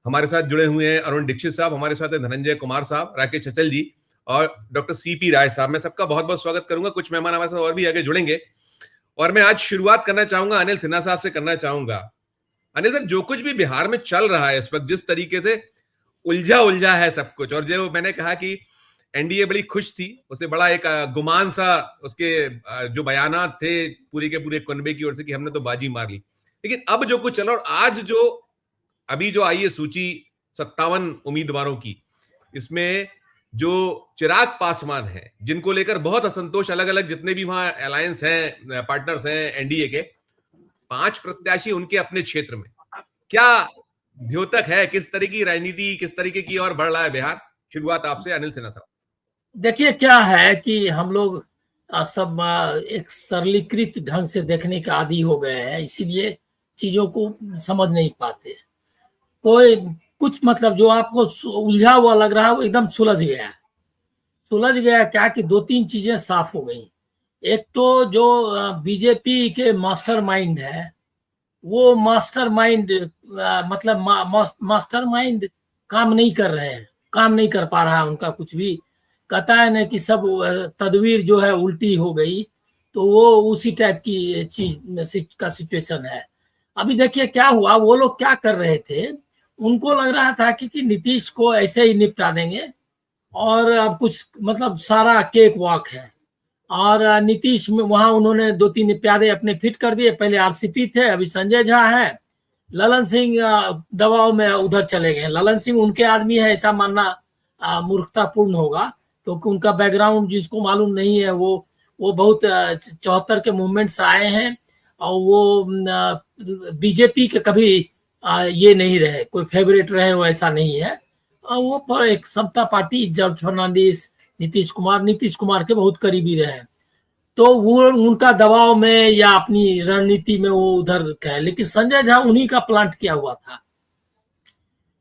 हमारे साथ जुड़े हुए हैं अरुण दीक्षित साहब, हमारे साथ हैं धनंजय कुमार साहब, राकेश अचल जी और डॉक्टर सीपी राय साहब। मैं सबका बहुत बहुत स्वागत करूंगा। कुछ मेहमान हमारे साथ और भी आगे जुड़ेंगे और मैं आज शुरुआत करना चाहूंगा अनिल सिन्हा साहब से करना चाहूंगा। अनिल सर, जो कुछ भी बिहार में चल रहा है इस वक्त, जिस तरीके से उलझा उलझा है सब कुछ, और जो मैंने कहा कि एनडीए बड़ी खुश थी, उसे बड़ा एक गुमान सा उसके जो बयानात थे पूरी के पूरे कुनबे की ओर से कि हमने तो बाजी मार ली। लेकिन अब जो कुछ चला और आज जो अभी जो आई है सूची 57 उम्मीदवारों की, इसमें जो चिराग पासवान है, जिनको लेकर बहुत असंतोष, अलग अलग जितने भी वहां अलायंस हैं, पार्टनर्स हैं एनडीए के, 5 प्रत्याशी उनके अपने क्षेत्र में, क्या द्योतक है, किस तरह की राजनीति, किस तरीके की और बढ़ रहा है बिहार? शुरुआत आपसे अनिल सिन्हा साहब। देखिए, क्या है कि हम लोग सब एक सरलीकृत ढंग से देखने के आदी हो गए हैं, इसीलिए चीजों को समझ नहीं पाते। कोई कुछ मतलब जो आपको उलझा हुआ लग रहा है वो एकदम सुलझ गया क्या कि 2-3 चीजें साफ हो गई। एक तो जो बीजेपी के मास्टरमाइंड है, वो मास्टरमाइंड मतलब मास्टरमाइंड काम नहीं कर रहे हैं, काम नहीं कर पा रहा है उनका कुछ भी। कहता है ना कि सब तदवीर जो है उल्टी हो गई, तो वो उसी टाइप की चीज का सिचुएशन है। अभी देखिए क्या हुआ, वो लोग क्या कर रहे थे, उनको लग रहा था कि नीतीश को ऐसे ही निपटा देंगे और अब कुछ मतलब सारा केक वॉक है। और नीतीश में वहां उन्होंने 2-3 प्यादे अपने फिट कर दिए। पहले आरसीपी थे, अभी संजय झा है, ललन सिंह दबाव में उधर चले गए। ललन सिंह उनके आदमी है ऐसा मानना मूर्खतापूर्ण होगा, क्योंकि उनका बैकग्राउंड जिसको मालूम नहीं है, वो बहुत 74 के मूवमेंट से आए हैं और वो बीजेपी के कभी ये नहीं रहे, कोई फेवरेट रहे हो ऐसा नहीं है। वो पर एक समता पार्टी, जॉर्ज फर्नांडिस, नीतीश कुमार के बहुत करीबी रहे, तो वो उनका दबाव में या अपनी रणनीति में वो उधर गए। लेकिन संजय झा उन्हीं का प्लांट किया हुआ था।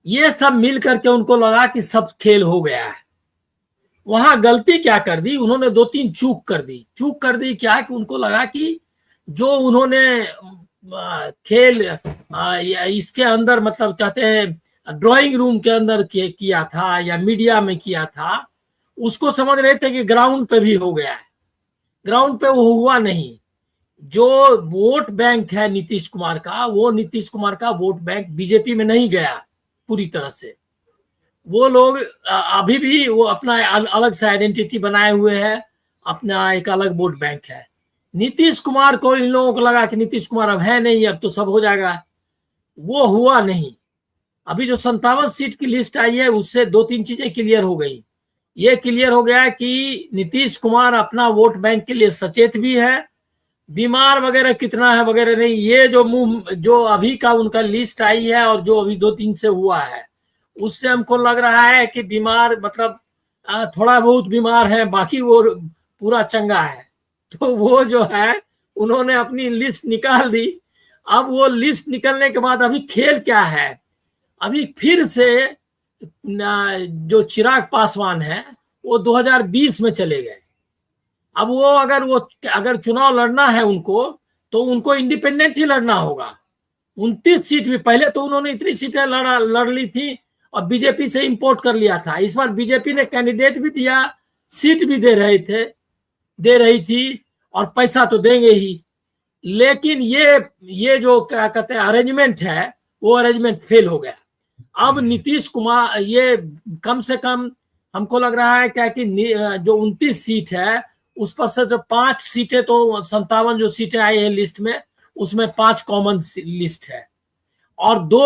ये सब मिल करके उनको लगा कि सब खेल हो गया है। वहां गलती क्या कर दी उन्होंने, 2-3 चूक कर दी क्या कि उनको लगा कि जो उन्होंने खेल इसके अंदर मतलब कहते हैं ड्राइंग रूम के अंदर किया था या मीडिया में किया था, उसको समझ रहे थे कि ग्राउंड पे भी हो गया है। ग्राउंड पे वो हुआ नहीं। जो वोट बैंक है नीतीश कुमार का, वो नीतीश कुमार का वोट बैंक बीजेपी में नहीं गया पूरी तरह से। वो लोग अभी भी वो अपना अलग से आइडेंटिटी बनाए हुए है, अपना एक अलग वोट बैंक है। नीतीश कुमार को, इन लोगों को लगा कि नीतीश कुमार अब है नहीं, अब तो सब हो जाएगा। वो हुआ नहीं। अभी जो 57 सीट की लिस्ट आई है, उससे 2-3 चीजें क्लियर हो गई। ये क्लियर हो गया कि नीतीश कुमार अपना वोट बैंक के लिए सचेत भी है, बीमार वगैरह कितना है वगैरह नहीं। ये जो अभी का उनका लिस्ट आई है और जो अभी 2-3 से हुआ है, उससे हमको लग रहा है कि बीमार मतलब थोड़ा बहुत बीमार है, बाकी वो पूरा चंगा है। तो वो जो है उन्होंने अपनी लिस्ट निकाल दी। अब वो लिस्ट निकलने के बाद अभी खेल क्या है, अभी फिर से जो चिराग पासवान है वो 2020 में चले गए। अब वो अगर चुनाव लड़ना है उनको, तो उनको इंडिपेंडेंट ही लड़ना होगा। 29 सीट भी, पहले तो उन्होंने इतनी सीटें लड़ ली थी और बीजेपी से इंपोर्ट कर लिया था। इस बार बीजेपी ने कैंडिडेट भी दिया, सीट भी दे रही थी और पैसा तो देंगे ही। लेकिन ये जो क्या कहते हैं अरेंजमेंट है, वो अरेंजमेंट फेल हो गया। अब नीतीश कुमार, ये कम से कम हमको लग रहा है क्या कि जो 29 सीट है उस पर से जो 5 सीटें, तो 57 जो सीटें आई है लिस्ट में, उसमें 5 कॉमन लिस्ट है और 2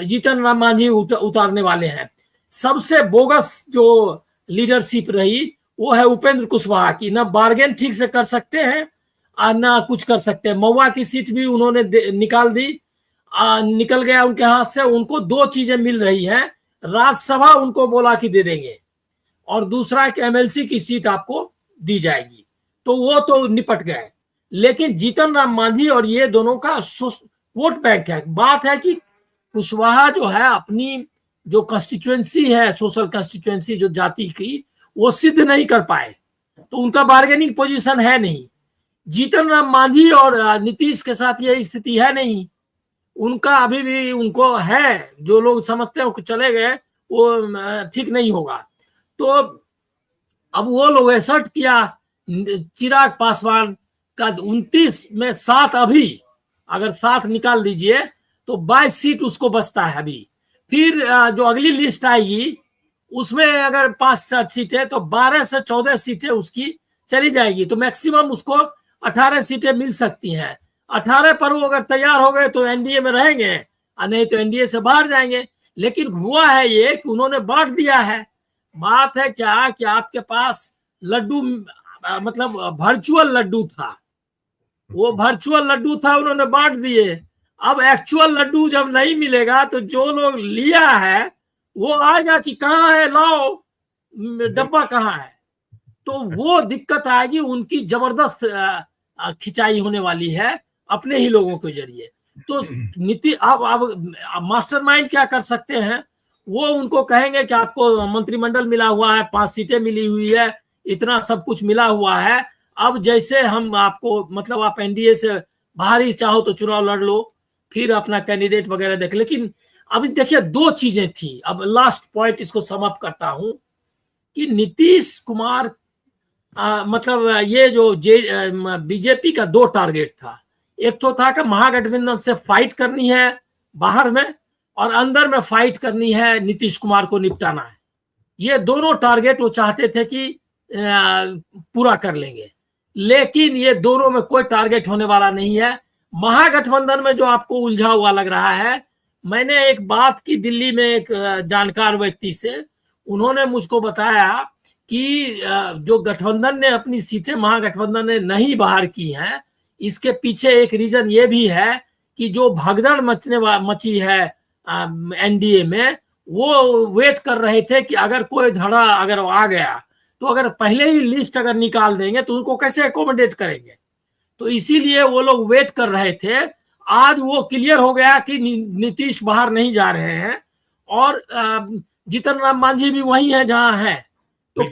जीतन राम मांझी उतारने वाले हैं। सबसे बोगस जो लीडरशिप रही वो है उपेंद्र कुशवाहा की। ना बार्गेन ठीक से कर सकते हैं और ना कुछ कर सकते हैं। महुआ की सीट भी उन्होंने निकाल दी, निकल गया उनके हाथ से। उनको 2 चीजें मिल रही हैं, राज्यसभा उनको बोला कि दे देंगे और दूसरा कि एमएलसी की सीट आपको दी जाएगी, तो वो तो निपट गए। लेकिन जीतन राम मांझी और ये दोनों का वोट बैंक है। बात है कि कुशवाहा जो है अपनी जो कंस्टिट्यूएंसी है, सोशल कंस्टिट्यूएंसी जो जाति की, वो सिद्ध नहीं कर पाए, तो उनका बार्गेनिंग पोजीशन है नहीं। जीतन राम मांझी और नीतीश के साथ यही स्थिति है नहीं। उनका अभी भी उनको है, जो लोग समझते हैं वो चले गए, वो ठीक नहीं होगा। तो अब वो लोग एसर्ट किया, चिराग पासवान का 29 में 7, अभी अगर 7 निकाल दीजिए तो 22 सीट उसको बचता है अभी। फिर जो अगली लिस्ट आएगी उसमें अगर 5 सीटें तो 12 से 14 सीटें उसकी चली जाएगी, तो मैक्सिमम उसको 18 सीटें मिल सकती हैं। 18 पर वो अगर तैयार हो गए तो एनडीए में रहेंगे, और नहीं तो एनडीए से बाहर जाएंगे। लेकिन हुआ है ये कि उन्होंने बांट दिया है। बात है क्या कि आपके पास लड्डू, मतलब वर्चुअल लड्डू था, वो वर्चुअल लड्डू था, उन्होंने बांट दिए। अब एक्चुअल लड्डू जब नहीं मिलेगा तो जो लोग लिया है वो आएगा कि कहाँ है, लाओ डब्बा कहाँ है, तो वो दिक्कत आएगी। उनकी जबरदस्त खिंचाई होने वाली है अपने ही लोगों के जरिए। तो नीति अब मास्टरमाइंड क्या कर सकते हैं, वो उनको कहेंगे कि आपको मंत्रिमंडल मिला हुआ है, 5 सीटें मिली हुई है, इतना सब कुछ मिला हुआ है, अब जैसे हम आपको, मतलब आप एनडीए से बाहर ही चाहो तो चुनाव लड़ लो, फिर अपना कैंडिडेट वगैरह देख। लेकिन अभी देखिए 2 चीजें थी। अब लास्ट पॉइंट इसको समअप करता हूं कि नीतीश कुमार मतलब ये जो बीजेपी का 2 टारगेट था। एक तो था कि महागठबंधन से फाइट करनी है बाहर में, और अंदर में फाइट करनी है, नीतीश कुमार को निपटाना है। ये दोनों टारगेट वो चाहते थे कि पूरा कर लेंगे। लेकिन ये दोनों में कोई टारगेट होने वाला नहीं है। महागठबंधन में जो आपको उलझा हुआ लग रहा है, मैंने एक बात की दिल्ली में एक जानकार व्यक्ति से, उन्होंने मुझको बताया कि जो गठबंधन ने अपनी सीटें महागठबंधन ने नहीं बाहर की हैं, इसके पीछे एक रीजन ये भी है कि जो भगदड़ मची है एनडीए में, वो वेट कर रहे थे कि अगर कोई धड़ा अगर आ गया तो अगर पहले ही लिस्ट अगर निकाल देंगे तो उनको कैसे अकोमोडेट करेंगे। तो इसीलिए वो लोग वेट कर रहे थे। आज वो क्लियर हो गया कि नीतीश बाहर नहीं जा रहे हैं, और जीतन राम मांझी भी वही है जहां है। तो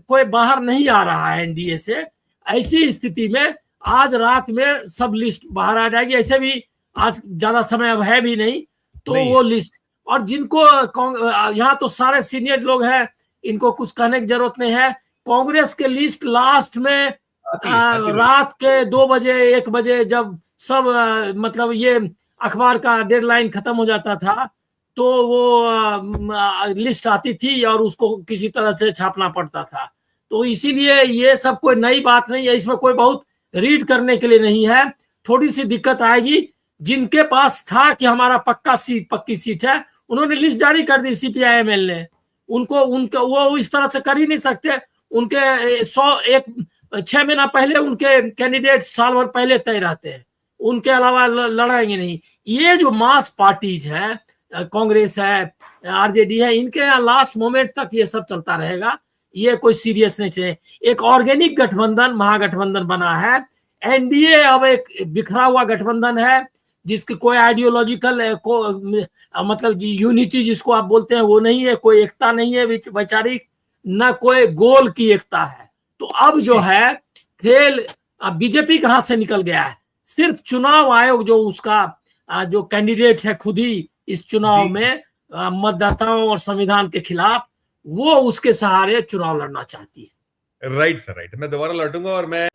कोई बाहर नहीं आ रहा है एनडीए से। ऐसी स्थिति में आज रात में सब लिस्ट बाहर आ जाएगी। ऐसे भी आज ज्यादा समय अब है भी नहीं, तो नहीं। वो लिस्ट, और जिनको यहाँ तो सारे सीनियर लोग हैं, इनको कुछ कहने की जरूरत नहीं है। कांग्रेस के लिस्ट लास्ट में रात के 2 बजे 1 बजे जब सब मतलब ये अखबार का डेडलाइन खत्म हो जाता था, तो वो लिस्ट आती थी और उसको किसी तरह से छापना पड़ता था। तो इसीलिए ये सब कोई नई बात नहीं है, इसमें कोई बहुत रीड करने के लिए नहीं है। थोड़ी सी दिक्कत आएगी जिनके पास था कि हमारा पक्की सीट है, उन्होंने लिस्ट जारी कर दी सीपीआईएमएल ने। उनको वो इस तरह से कर ही नहीं सकते। उनके 6 महीना पहले उनके कैंडिडेट साल भर पहले तय रहते हैं, उनके अलावा लड़ाएंगे नहीं। ये जो मास पार्टीज है, कांग्रेस है, आरजेडी है, इनके यहाँ लास्ट मोमेंट तक ये सब चलता रहेगा। ये कोई सीरियस नहीं चाहिए। एक ऑर्गेनिक गठबंधन महागठबंधन बना है। एनडीए अब एक बिखरा हुआ गठबंधन है, जिसकी कोई आइडियोलॉजिकल मतलब यूनिटी जिसको आप बोलते हैं वो नहीं है, कोई एकता नहीं है वैचारिक, न कोई गोल की एकता है। तो अब जो है खेल बीजेपी के हाथ से निकल गया है। सिर्फ चुनाव आयोग जो उसका जो कैंडिडेट है खुद ही इस चुनाव में मतदाताओं और संविधान के खिलाफ, वो उसके सहारे चुनाव लड़ना चाहती है। Right sir, right. मैं दोबारा लौटूंगा और मैं